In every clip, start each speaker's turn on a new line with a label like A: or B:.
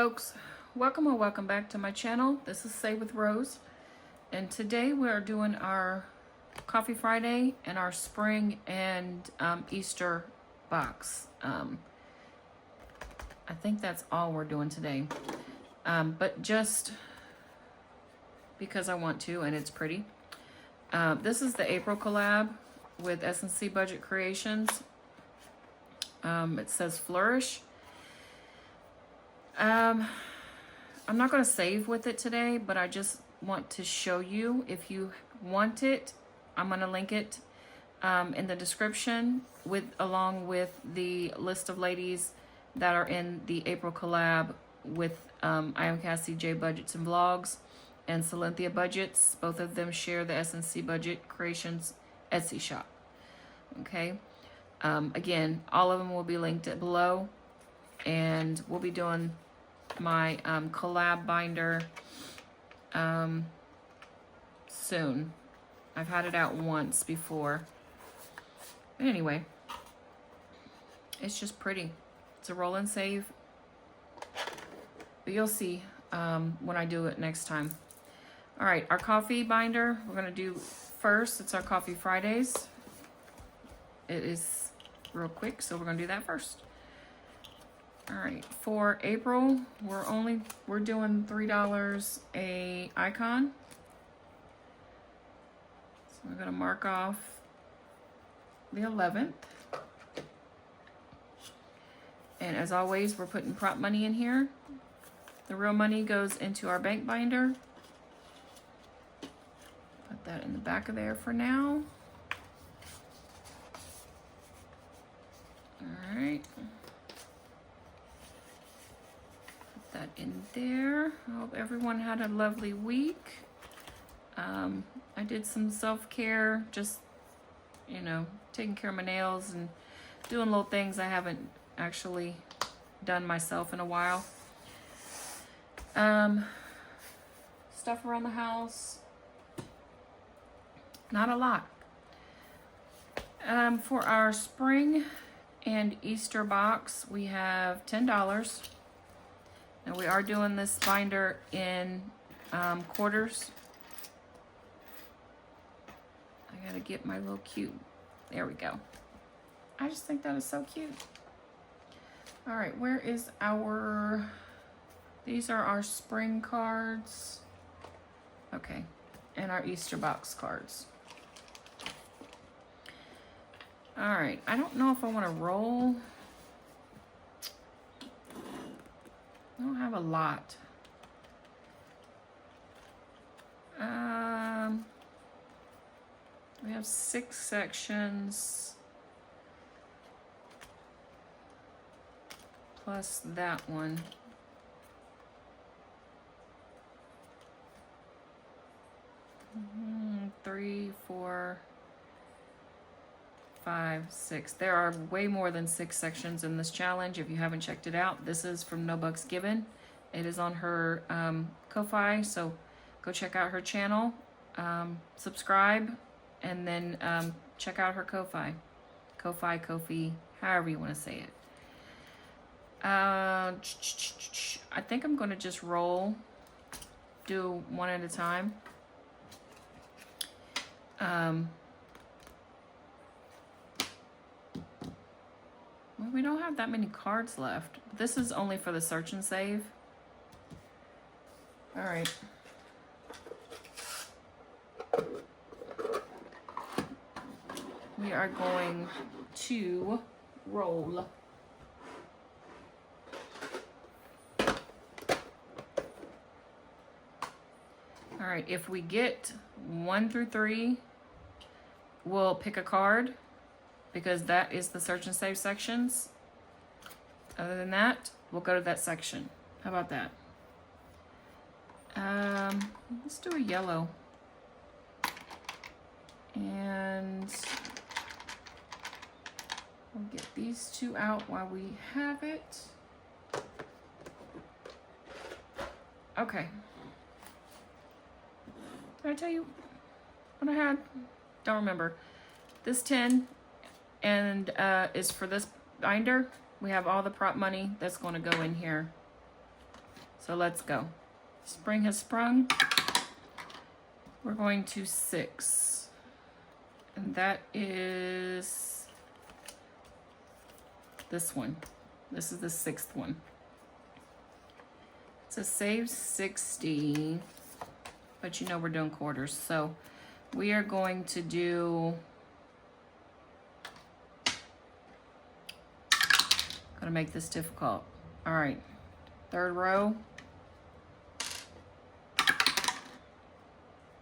A: folks, welcome or welcome back to my channel. This is Say with Rose, and today we are doing our Coffee Friday and our spring and Easter box. I think that's all we're doing today, but just because I want to and it's pretty. This is the April collab with S&C Budget Creations. It says Flourish. I'm not going to save with it today, but I just want to show you. If you want it, I'm going to link it in the description along with the list of ladies that are in the April collab with I Am Cassie J Budgets and Vlogs and Cynthia Budgets. Both of them share the S&C Budget Creations Etsy shop. Okay. Again, all of them will be linked below, and we'll be doing my collab binder soon. I've had it out once before. But anyway, it's just pretty. It's a roll and save. But you'll see when I do it next time. All right, our coffee binder we're going to do first. It's our Coffee Fridays. It is real quick, so we're going to do that first. All right, for April, we're doing $3 a icon. So we're gonna mark off the 11th. And as always, we're putting prop money in here. The real money goes into our bank binder. Put that in the back of there for now. All right. That in there. I hope everyone had a lovely week. I did some self-care, just, taking care of my nails and doing little things I haven't actually done myself in a while. Stuff around the house. Not a lot. For our spring and Easter box, we have $10. Now we are doing this binder in quarters. I gotta get my little cute. There we go. I just think that is so cute. All right, where is these are our spring cards. Okay, and our Easter box cards. All right, I don't know if I want to roll. I don't have a lot. We have 6 sections plus that one. 3, 4, 5, 6. There are way more than 6 sections in this challenge. If you haven't checked it out, this is from No Bucks Given. It is on her Ko-Fi, so go check out her channel, subscribe, and then check out her Ko-Fi, Kofi, however you want to say it. I think I'm going to just do one at a time. Well, we don't have that many cards left. This is only for the search and save. All right. We are going to roll. All right, if we get 1 through 3, we'll pick a card because that is the search and save sections. Other than that, we'll go to that section. How about that? Let's do a yellow. And we'll get these 2 out while we have it. Okay. Did I tell you what I had? Don't remember. This 10 and is for this binder. We have all the prop money that's going to go in here. So let's go. Spring has sprung. We're going to 6. And that is this one. This is the 6th one. It says save 60, but you know we're doing quarters. So we are going to do, gonna make this difficult. All right, 3rd row.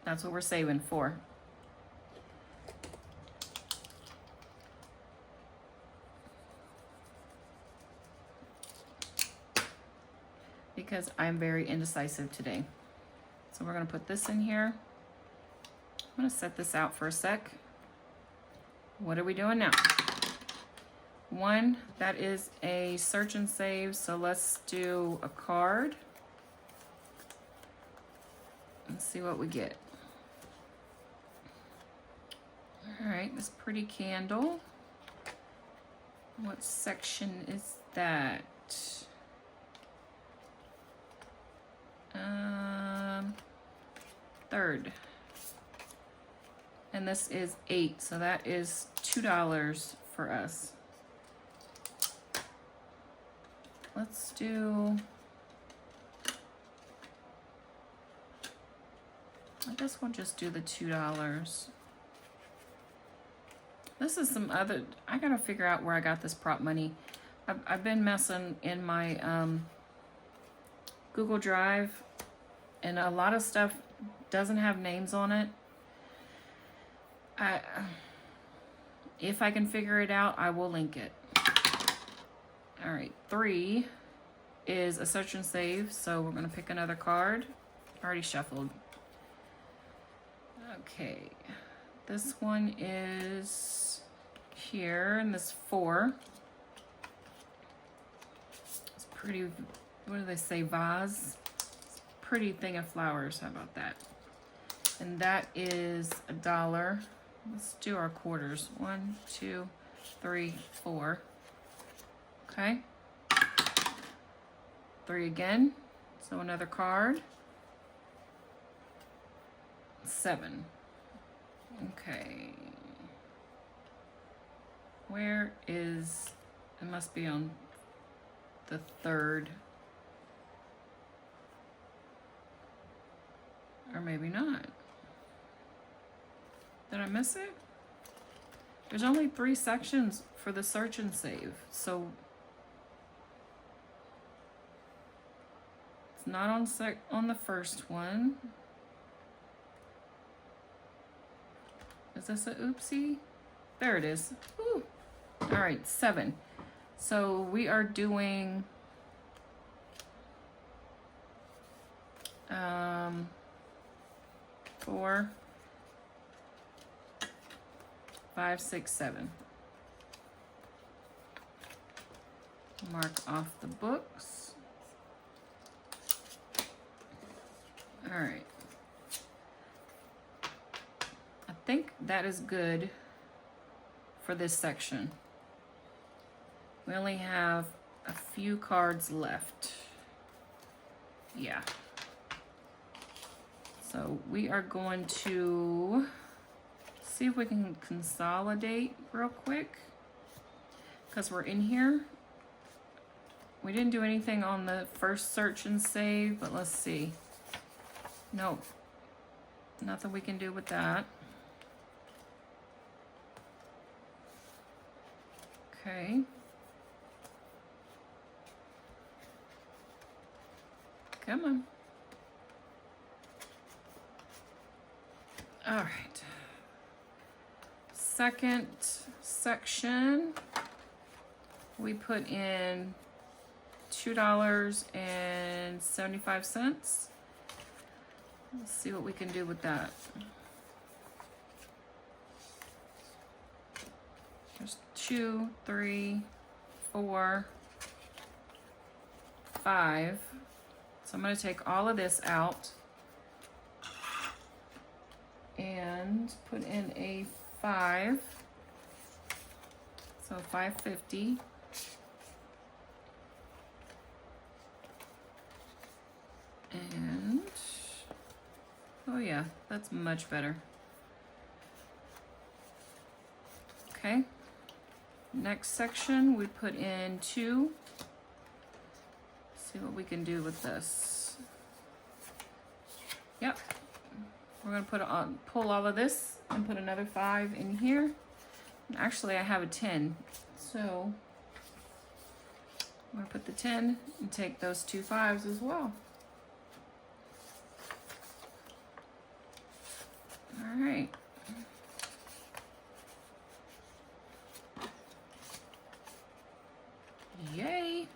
A: That's what we're saving for. Because I'm very indecisive today. So we're gonna put this in here. I'm gonna set this out for a sec. What are we doing now? 1, that is a search and save. So let's do a card. Let's see what we get. All right, this pretty candle. What section is that? 3rd. And this is 8, so that is $2 for us. Let's do, I guess we'll just do the $2. This is some other, I gotta figure out where I got this prop money. I've been messing in my Google Drive, and a lot of stuff doesn't have names on it. If I can figure it out, I will link it. All right, 3 is a search and save, so we're gonna pick another card. Already shuffled. Okay, this one is here, and this 4. It's pretty, what do they say, vase? It's a pretty thing of flowers, how about that? And that is $1. Let's do our quarters. 1, 2, 3, 4. Okay. 3 again. So another card. 7. Okay. Where is, it must be on the 3rd. Or maybe not. Did I miss it? There's only 3 sections for the search and save, so it's not on the first one. Is this a oopsie? There it is. Woo. All right, 7. So we are doing 4, 5, 6, 7. Mark off the books. All right. I think that is good for this section. We only have a few cards left. Yeah. So we are going to see if we can consolidate real quick, because we're in here. We didn't do anything on the first search and save, but let's see. Nope, nothing we can do with that. Okay. Come on. All right. Second section, we put in $2.75. Let's see what we can do with that. There's 2, 3, 4, 5. So I'm going to take all of this out and put in a 5. So $5.50. And, oh yeah, that's much better. Okay, next section we put in 2. See what we can do with this. Yep, we're gonna pull all of this and put another 5 in here. Actually, I have a 10, so I'm gonna put the 10 and take those 2 5s as well. All right. Yay.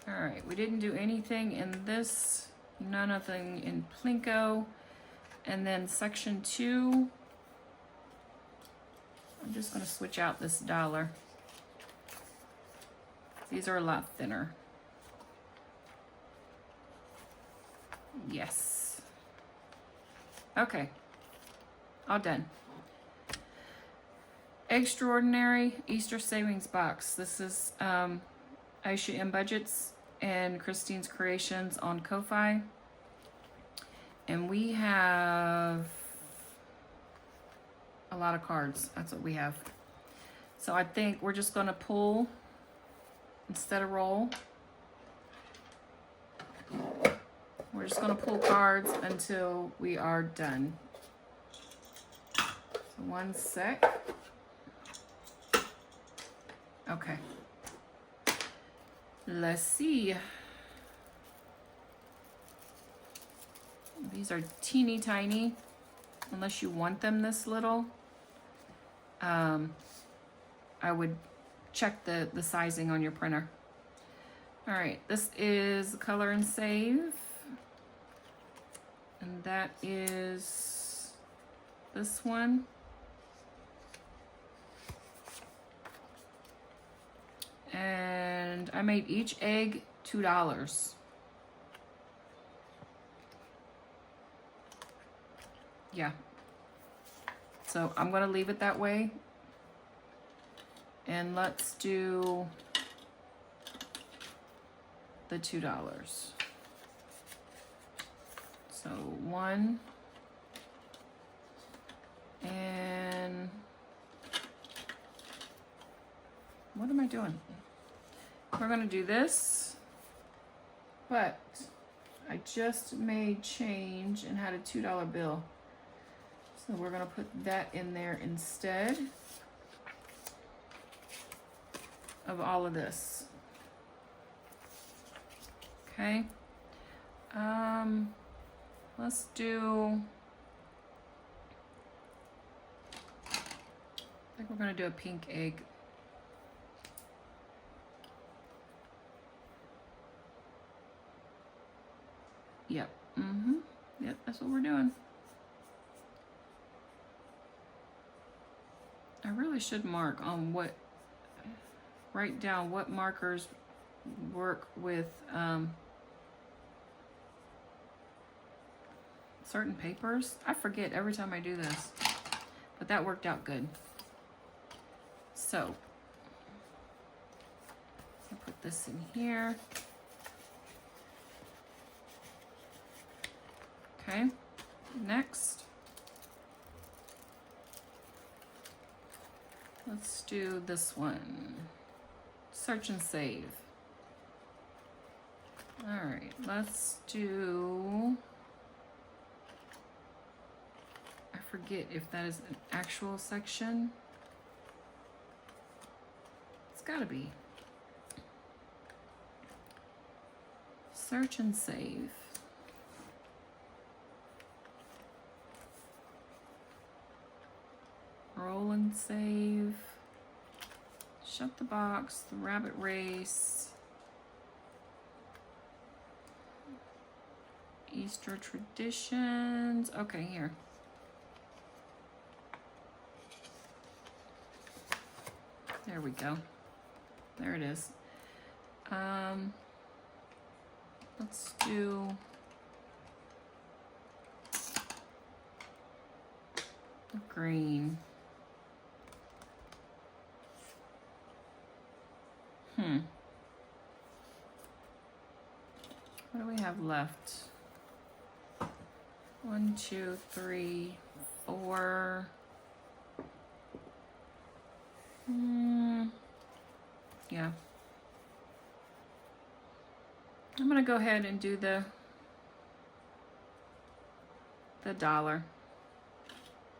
A: All right, we didn't do anything in this, nothing in Plinko. And then section 2, I'm just gonna switch out this dollar. These are a lot thinner. Yes. Okay, all done. Extraordinary Easter Savings Box. This is Aisha in Budgets and Kristine's Creations on Ko-Fi. And we have a lot of cards. That's what we have. So I think we're just gonna pull instead of roll. We're just gonna pull cards until we are done. So 1 sec. Okay. Let's see. These are teeny tiny, unless you want them this little. I would check the sizing on your printer. All right, this is Color and Save. And that is this one. And I made each egg $2. Yeah. So I'm gonna leave it that way. And let's do the $2. So 1 and what am I doing? We're gonna do this, but I just made change and had a $2 bill. So we're gonna put that in there instead of all of this. Okay. Let's do, I think we're gonna do a pink egg. Yep. Yep, that's what we're doing. I really should mark on write down what markers work with certain papers. I forget every time I do this, but that worked out good. So I'll put this in here. Okay, next, let's do this one. Search and save. All right, let's do, I forget if that is an actual section. It's gotta be. Search and save. Roll and save. Shut the box, the rabbit race. Easter traditions. Okay, here. There we go. There it is. Let's do the green. What do we have have left? 1, 2, 3, 4. Yeah. I'm gonna go ahead and do the dollar.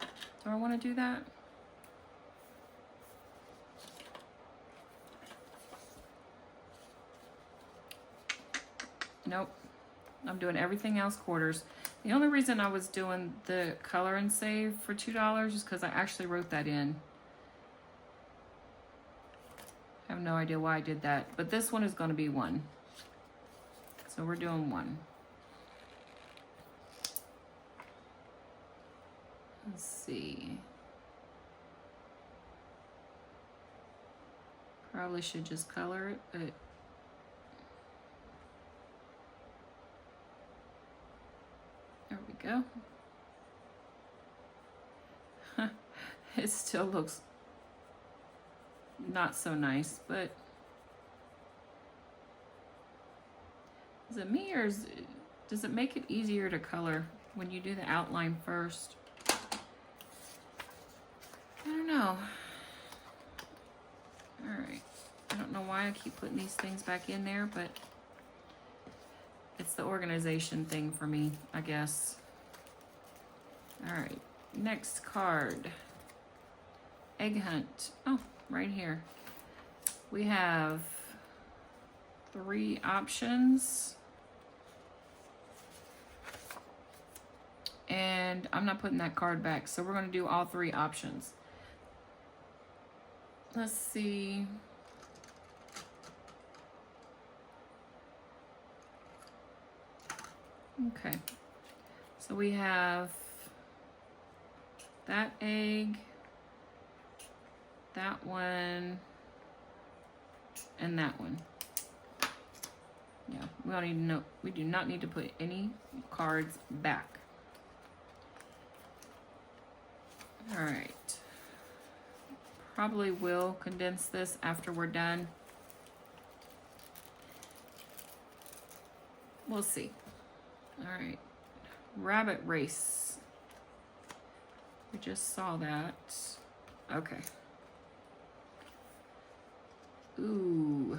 A: Do I want to do that? Nope. I'm doing everything else quarters. The only reason I was doing the color and save for $2 is because I actually wrote that in. I have no idea why I did that, but this one is going to be 1. So we're doing 1. Let's see. Probably should just color it, but there we go. It still looks not so nice, but is it me or does it make it easier to color when you do the outline first? I don't know. All right. I don't know why I keep putting these things back in there, but it's the organization thing for me, I guess. All right. Next card. Egg hunt. Oh, right here. We have 3 options. And I'm not putting that card back, so we're going to do all 3 options. Let's see. Okay. So we have that egg, that one, and that one. Yeah, we don't even know. We do not need to put any cards back. All right. Probably will condense this after we're done. We'll see. All right. Rabbit race. We just saw that. Okay. Ooh.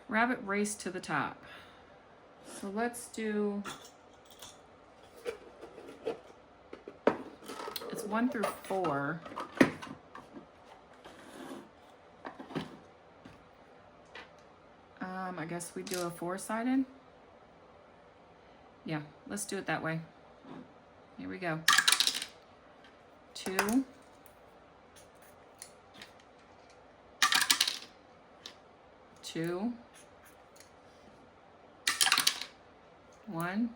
A: Rabbit race to the top. So let's do, it's 1 through 4. I guess we do a 4-sided. Yeah, let's do it that way. Here we go. 2. 2. 1.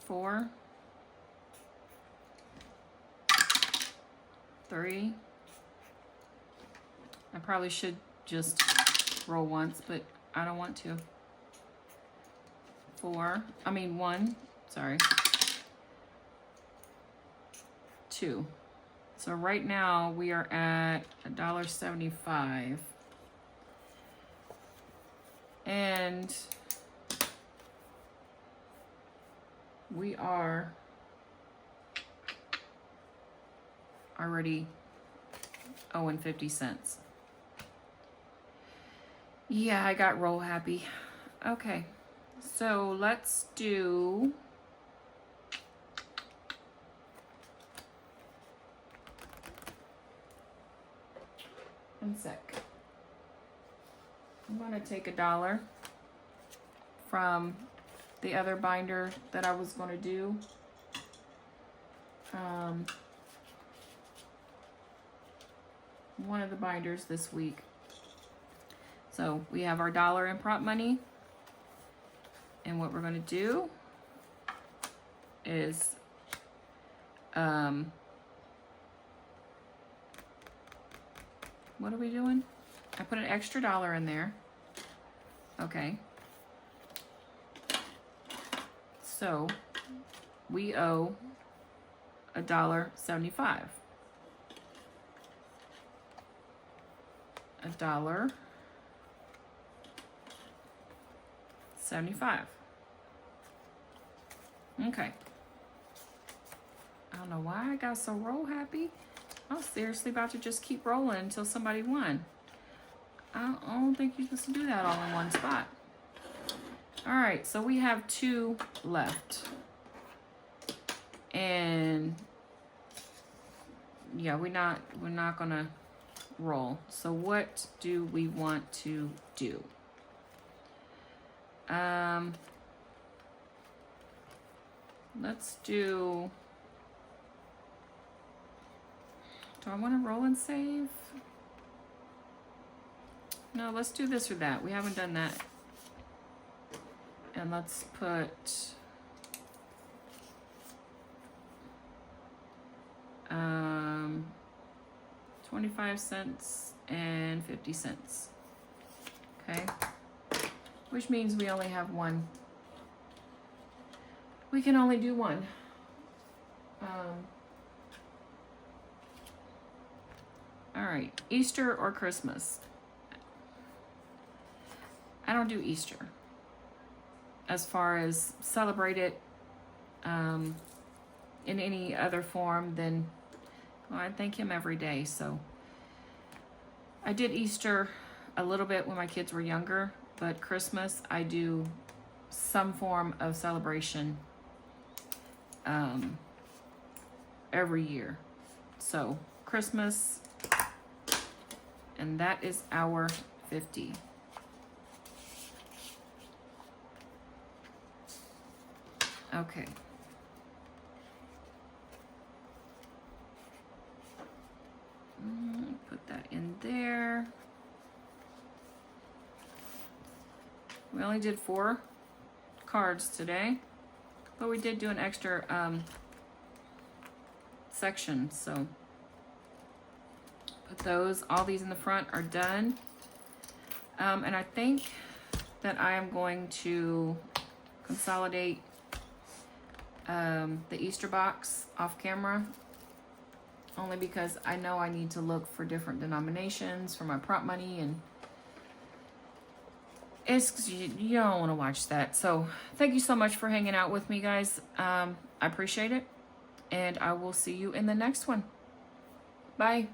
A: 4. 3. I probably should just roll once, but I don't want to. 1, sorry. 2. So right now we are at $1.75. And we are already owing 50 cents. Yeah, I got roll happy. Okay, so let's do one sec. I'm gonna take $1 from the other binder that I was gonna do. One of the binders this week. So we have our $1 in prop money. And what we're gonna do is what are we doing? I put an extra $1 in there. Okay. So we owe $1.75. $1.75. Okay. I don't know why I got so roll happy. I was seriously about to just keep rolling until somebody won. I don't think you're supposed to do that all in one spot. All right, so we have 2 left. And yeah, we're not gonna roll. So what do we want to do? Let's do, do I want to roll and save? No, let's do this or that. We haven't done that. And let's put 25 cents and 50 cents. Okay. Which means we only have one. We can only do one. All right, Easter or Christmas? I don't do Easter. As far as celebrate it in any other form, then well, I thank him every day. So I did Easter a little bit when my kids were younger, but Christmas I do some form of celebration every year. So Christmas, and that is our 50. Okay. Put that in there. We only did 4 cards today, but we did do an extra section, so put those, all these in the front are done. And I think that I am going to consolidate the Easter box off camera, only because I know I need to look for different denominations for my prop money, and it's, you don't want to watch that. So thank you so much for hanging out with me, guys. I appreciate it, and I will see you in the next one. Bye.